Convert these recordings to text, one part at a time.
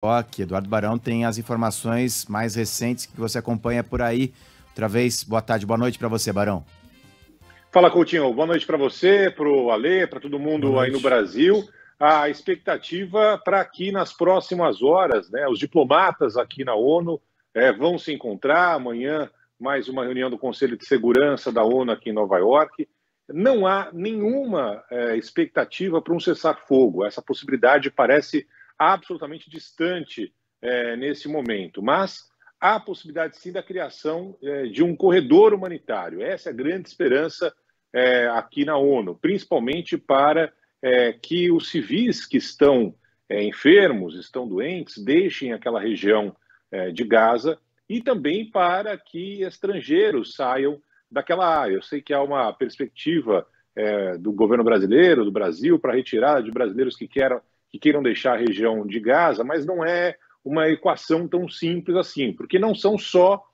York. Eduardo Barão tem as informações mais recentes que você acompanha por aí. Outra vez, boa tarde, boa noite para você, Barão. Fala, Coutinho. Boa noite para você, para o Alê, para todo mundo aí no Brasil. A expectativa para aqui nas próximas horas, né? Os diplomatas aqui na ONU vão se encontrar amanhã, mais uma reunião do Conselho de Segurança da ONU aqui em Nova York. Não há nenhuma expectativa para um cessar-fogo. Essa possibilidade parece absolutamente distante nesse momento, mas há a possibilidade sim da criação de um corredor humanitário. Essa é a grande esperança aqui na ONU, principalmente para que os civis que estão enfermos, estão doentes, deixem aquela região de Gaza, e também para que estrangeiros saiam daquela área. Eu sei que há uma perspectiva do governo brasileiro, do Brasil, para a retirada de brasileiros que queiram deixar a região de Gaza, mas não é uma equação tão simples assim, porque não são só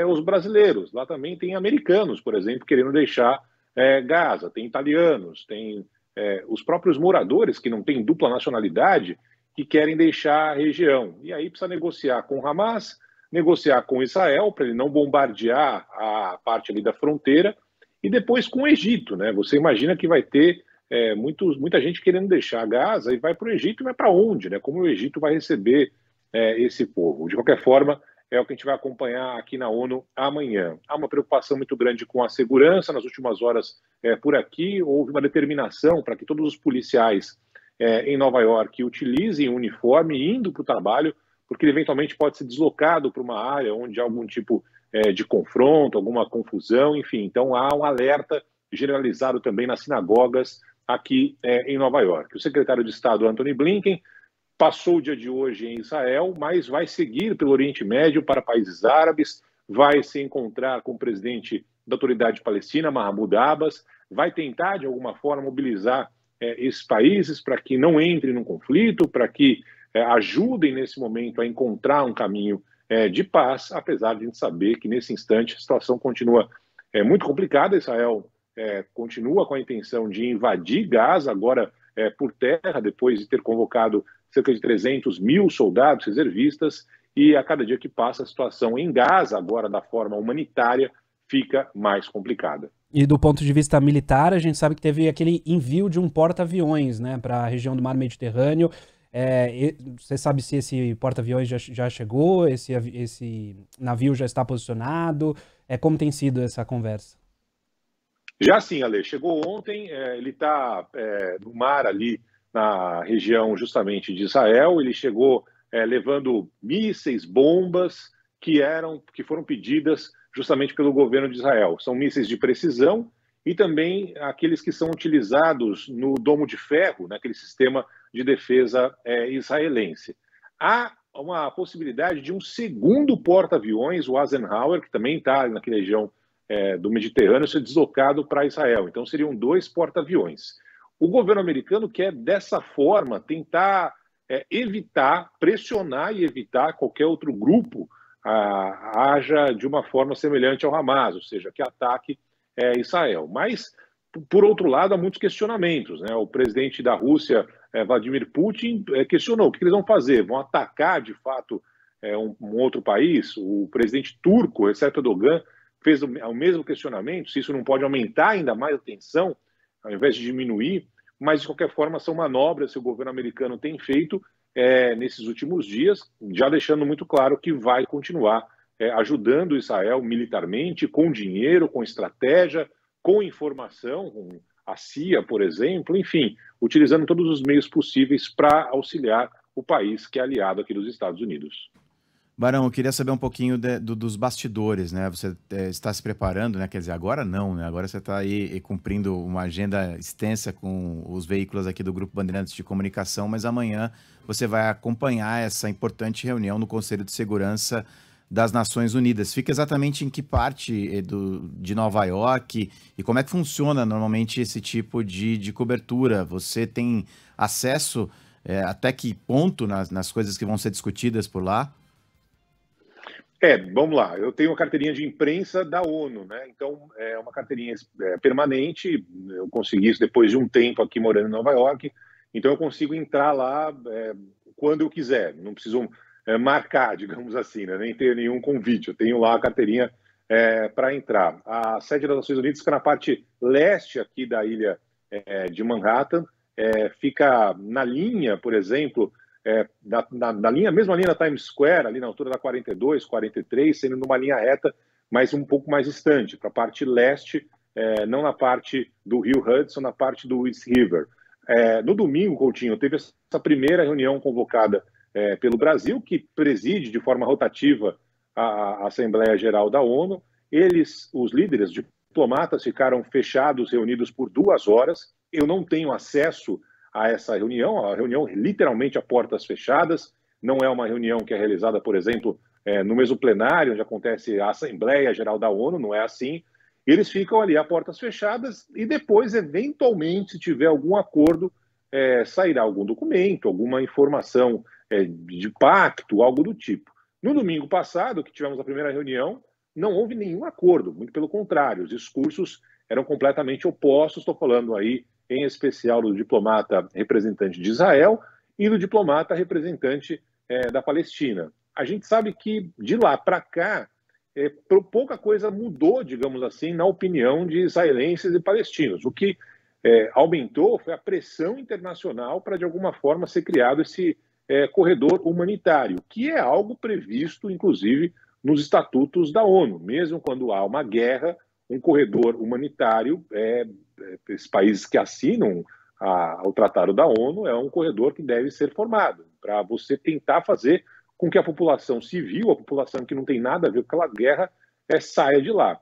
os brasileiros. Lá também tem americanos, por exemplo, querendo deixar Gaza, tem italianos, tem os próprios moradores que não têm dupla nacionalidade que querem deixar a região. E aí precisa negociar com o Hamas, negociar com Israel para ele não bombardear a parte ali da fronteira, e depois com o Egito, né? Você imagina que vai ter muita gente querendo deixar Gaza e vai para o Egito, e vai para onde, né? Como o Egito vai receber esse povo? De qualquer forma, é o que a gente vai acompanhar aqui na ONU amanhã. Há uma preocupação muito grande com a segurança. Nas últimas horas, por aqui, houve uma determinação para que todos os policiais em Nova York utilizem o uniforme indo para o trabalho, porque ele eventualmente pode ser deslocado para uma área onde há algum tipo de confronto, alguma confusão, enfim. Então, há um alerta generalizado também nas sinagogas aqui em Nova York. O secretário de Estado, Antony Blinken, passou o dia de hoje em Israel, mas vai seguir pelo Oriente Médio para países árabes, vai se encontrar com o presidente da Autoridade Palestina, Mahmoud Abbas, vai tentar, de alguma forma, mobilizar esses países para que não entrem num conflito, para que ajudem, nesse momento, a encontrar um caminho de paz, apesar de a gente saber que, nesse instante, a situação continua muito complicada. Israel continua com a intenção de invadir Gaza, agora por terra, depois de ter convocado cerca de 300 mil soldados reservistas, e a cada dia que passa a situação em Gaza, agora da forma humanitária, fica mais complicada. E do ponto de vista militar, a gente sabe que teve aquele envio de um porta-aviões, né, para a região do Mar Mediterrâneo. Você sabe se esse porta-aviões já chegou, esse navio já está posicionado? Como tem sido essa conversa? Já sim, Ale, chegou ontem, ele está no mar ali, na região justamente de Israel. Ele chegou levando mísseis, bombas que foram pedidas justamente pelo governo de Israel. São mísseis de precisão e também aqueles que são utilizados no domo de ferro, naquele sistema de defesa israelense. Há uma possibilidade de um segundo porta-aviões, o Eisenhower, que também está naquela região do Mediterrâneo, ser deslocado para Israel. Então seriam 2 porta-aviões. O governo americano quer, dessa forma, tentar evitar, pressionar e evitar qualquer outro grupo haja de uma forma semelhante ao Hamas, ou seja, que ataque Israel. Mas, por outro lado, há muitos questionamentos, né? O presidente da Rússia, Vladimir Putin, questionou o que eles vão fazer. Vão atacar, de fato, um outro país? O presidente turco, Recep Erdogan, fez o mesmo questionamento, se isso não pode aumentar ainda mais a tensão, ao invés de diminuir. Mas, de qualquer forma, são manobras que o governo americano tem feito nesses últimos dias, já deixando muito claro que vai continuar ajudando Israel militarmente, com dinheiro, com estratégia, com informação, com a CIA, por exemplo, enfim, utilizando todos os meios possíveis para auxiliar o país que é aliado aqui dos Estados Unidos. Barão, eu queria saber um pouquinho dos bastidores, né? Você está se preparando, né? Quer dizer, agora não, né? Agora você está aí cumprindo uma agenda extensa com os veículos aqui do Grupo Bandeirantes de Comunicação, mas amanhã você vai acompanhar essa importante reunião no Conselho de Segurança das Nações Unidas. Fica exatamente em que parte de Nova York e como é que funciona normalmente esse tipo de cobertura? Você tem acesso até que ponto nas coisas que vão ser discutidas por lá? Vamos lá. Eu tenho uma carteirinha de imprensa da ONU, né? Então, é uma carteirinha permanente. Eu consegui isso depois de um tempo aqui morando em Nova York. Então, eu consigo entrar lá quando eu quiser, não preciso marcar, digamos assim, né? Nem ter nenhum convite, eu tenho lá a carteirinha para entrar. A sede das Nações Unidas fica na parte leste aqui da ilha de Manhattan, fica na linha, por exemplo, na linha, mesma linha da Times Square, ali na altura da 42, 43, sendo numa linha reta, mas um pouco mais distante, para a parte leste, não na parte do Rio Hudson, na parte do East River. No domingo, Coutinho, teve essa primeira reunião convocada pelo Brasil, que preside de forma rotativa a Assembleia Geral da ONU. Eles, os líderes diplomatas, ficaram fechados, reunidos por 2 horas. Eu não tenho acesso a essa reunião, a reunião literalmente a portas fechadas. Não é uma reunião que é realizada, por exemplo, no mesmo plenário, onde acontece a Assembleia Geral da ONU, não é assim. Eles ficam ali a portas fechadas e depois, eventualmente, se tiver algum acordo, sairá algum documento, alguma informação de pacto, algo do tipo. No domingo passado, que tivemos a primeira reunião, não houve nenhum acordo, muito pelo contrário, os discursos eram completamente opostos. Estou falando aí, em especial, do diplomata representante de Israel e do diplomata representante da Palestina. A gente sabe que, de lá para cá, pouca coisa mudou, digamos assim, na opinião de israelenses e palestinos. O que aumentou foi a pressão internacional para, de alguma forma, ser criado esse corredor humanitário, que é algo previsto, inclusive, nos estatutos da ONU. Mesmo quando há uma guerra, um corredor humanitário, esses países que assinam o Tratado da ONU, é um corredor que deve ser formado, para você tentar fazer com que a população civil, a população que não tem nada a ver com aquela guerra, saia de lá.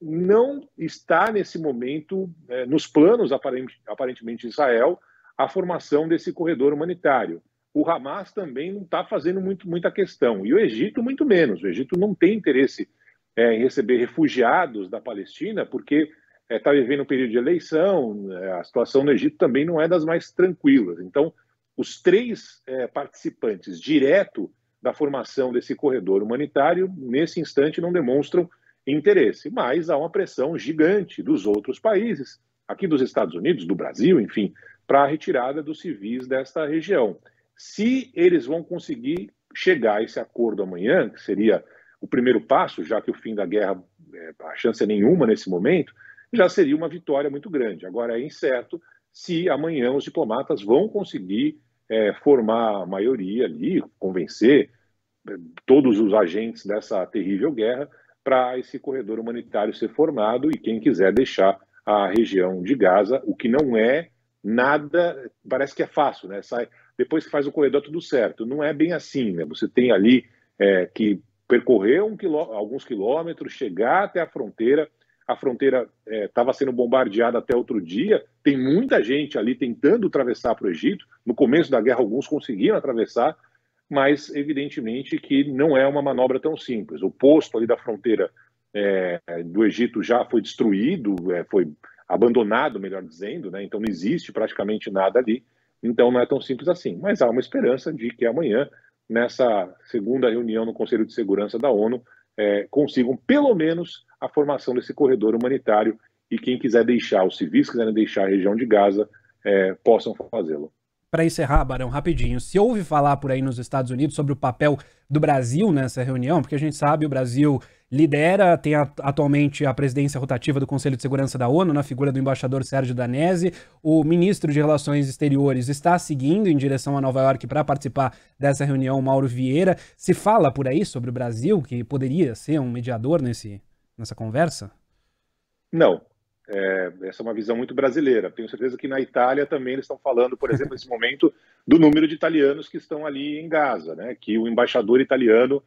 Não está, nesse momento, nos planos, aparentemente, de Israel, a formação desse corredor humanitário. O Hamas também não está fazendo muita questão, e o Egito muito menos. O Egito não tem interesse em receber refugiados da Palestina, porque está vivendo um período de eleição, a situação no Egito também não é das mais tranquilas. Então, os 3 participantes direto da formação desse corredor humanitário, nesse instante, não demonstram interesse, mas há uma pressão gigante dos outros países, aqui dos Estados Unidos, do Brasil, enfim, para a retirada dos civis desta região. Se eles vão conseguir chegar a esse acordo amanhã, que seria o primeiro passo, já que o fim da guerra, a chance é nenhuma nesse momento, já seria uma vitória muito grande. Agora é incerto se amanhã os diplomatas vão conseguir formar a maioria ali, convencer todos os agentes dessa terrível guerra para esse corredor humanitário ser formado e quem quiser deixar a região de Gaza, o que não é nada, parece que é fácil, né? Depois que faz o corredor tudo certo. Não é bem assim, né? Você tem ali que percorrer alguns quilômetros, chegar até a fronteira estava sendo bombardeada até outro dia, tem muita gente ali tentando atravessar para o Egito. No começo da guerra alguns conseguiram atravessar, mas evidentemente que não é uma manobra tão simples. O posto ali da fronteira do Egito já foi destruído, foi abandonado, melhor dizendo, né? Então não existe praticamente nada ali, então não é tão simples assim. Mas há uma esperança de que amanhã, nessa segunda reunião no Conselho de Segurança da ONU, consigam pelo menos a formação desse corredor humanitário e quem quiser deixar, os civis quiserem deixar a região de Gaza, possam fazê-lo. Para encerrar, Barão, rapidinho, se ouve falar por aí nos Estados Unidos sobre o papel do Brasil nessa reunião, porque a gente sabe o Brasil lidera, tem atualmente a presidência rotativa do Conselho de Segurança da ONU, na figura do embaixador Sérgio Danesi, o ministro de Relações Exteriores está seguindo em direção a Nova York para participar dessa reunião, Mauro Vieira. Se fala por aí sobre o Brasil, que poderia ser um mediador nessa conversa? Não. Essa é uma visão muito brasileira. Tenho certeza que na Itália também eles estão falando, por exemplo, nesse momento, do número de italianos que estão ali em Gaza, né? Que o embaixador italiano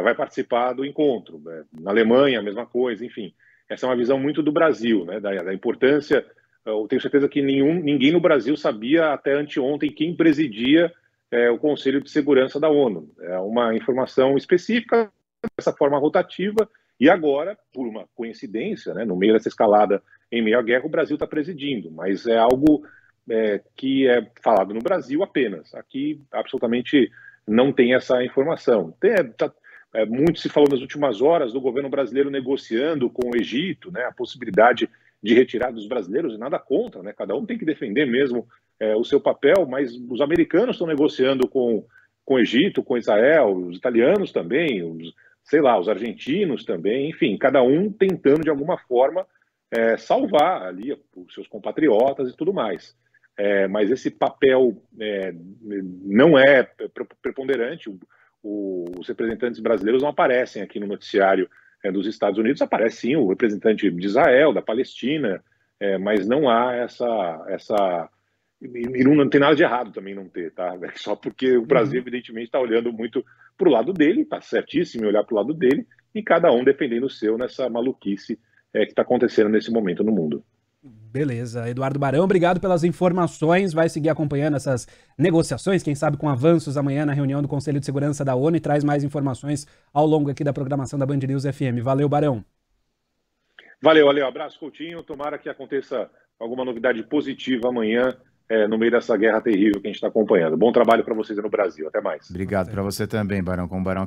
vai participar do encontro. Na Alemanha, a mesma coisa, enfim. Essa é uma visão muito do Brasil, né? Da importância. Eu tenho certeza que ninguém no Brasil sabia até anteontem quem presidia o Conselho de Segurança da ONU. É uma informação específica, dessa forma rotativa. E agora, por uma coincidência, né, no meio dessa escalada em meio à guerra, o Brasil está presidindo, mas é algo que é falado no Brasil apenas. Aqui, absolutamente, não tem essa informação. Muito se falou nas últimas horas do governo brasileiro negociando com o Egito, né, a possibilidade de retirada dos brasileiros, e nada contra, né, cada um tem que defender mesmo o seu papel, mas os americanos estão negociando com o Egito, com Israel, os italianos também, os argentinos também, enfim, cada um tentando de alguma forma salvar ali os seus compatriotas e tudo mais. Mas esse papel não é preponderante. Os representantes brasileiros não aparecem aqui no noticiário dos Estados Unidos, aparece sim o representante de Israel, da Palestina, mas não há essa... E não tem nada de errado também não ter, tá? Só porque o Brasil, evidentemente, está olhando muito para o lado dele, está certíssimo em olhar para o lado dele, e cada um defendendo o seu nessa maluquice que está acontecendo nesse momento no mundo. Beleza. Eduardo Barão, obrigado pelas informações. Vai seguir acompanhando essas negociações, quem sabe com avanços amanhã na reunião do Conselho de Segurança da ONU, e traz mais informações ao longo aqui da programação da Band News FM. Valeu, Barão. Valeu. Abraço, Coutinho. Tomara que aconteça alguma novidade positiva amanhã no meio dessa guerra terrível que a gente está acompanhando. Bom trabalho para vocês no Brasil. Até mais. Obrigado para você também, Barão. Com o Barão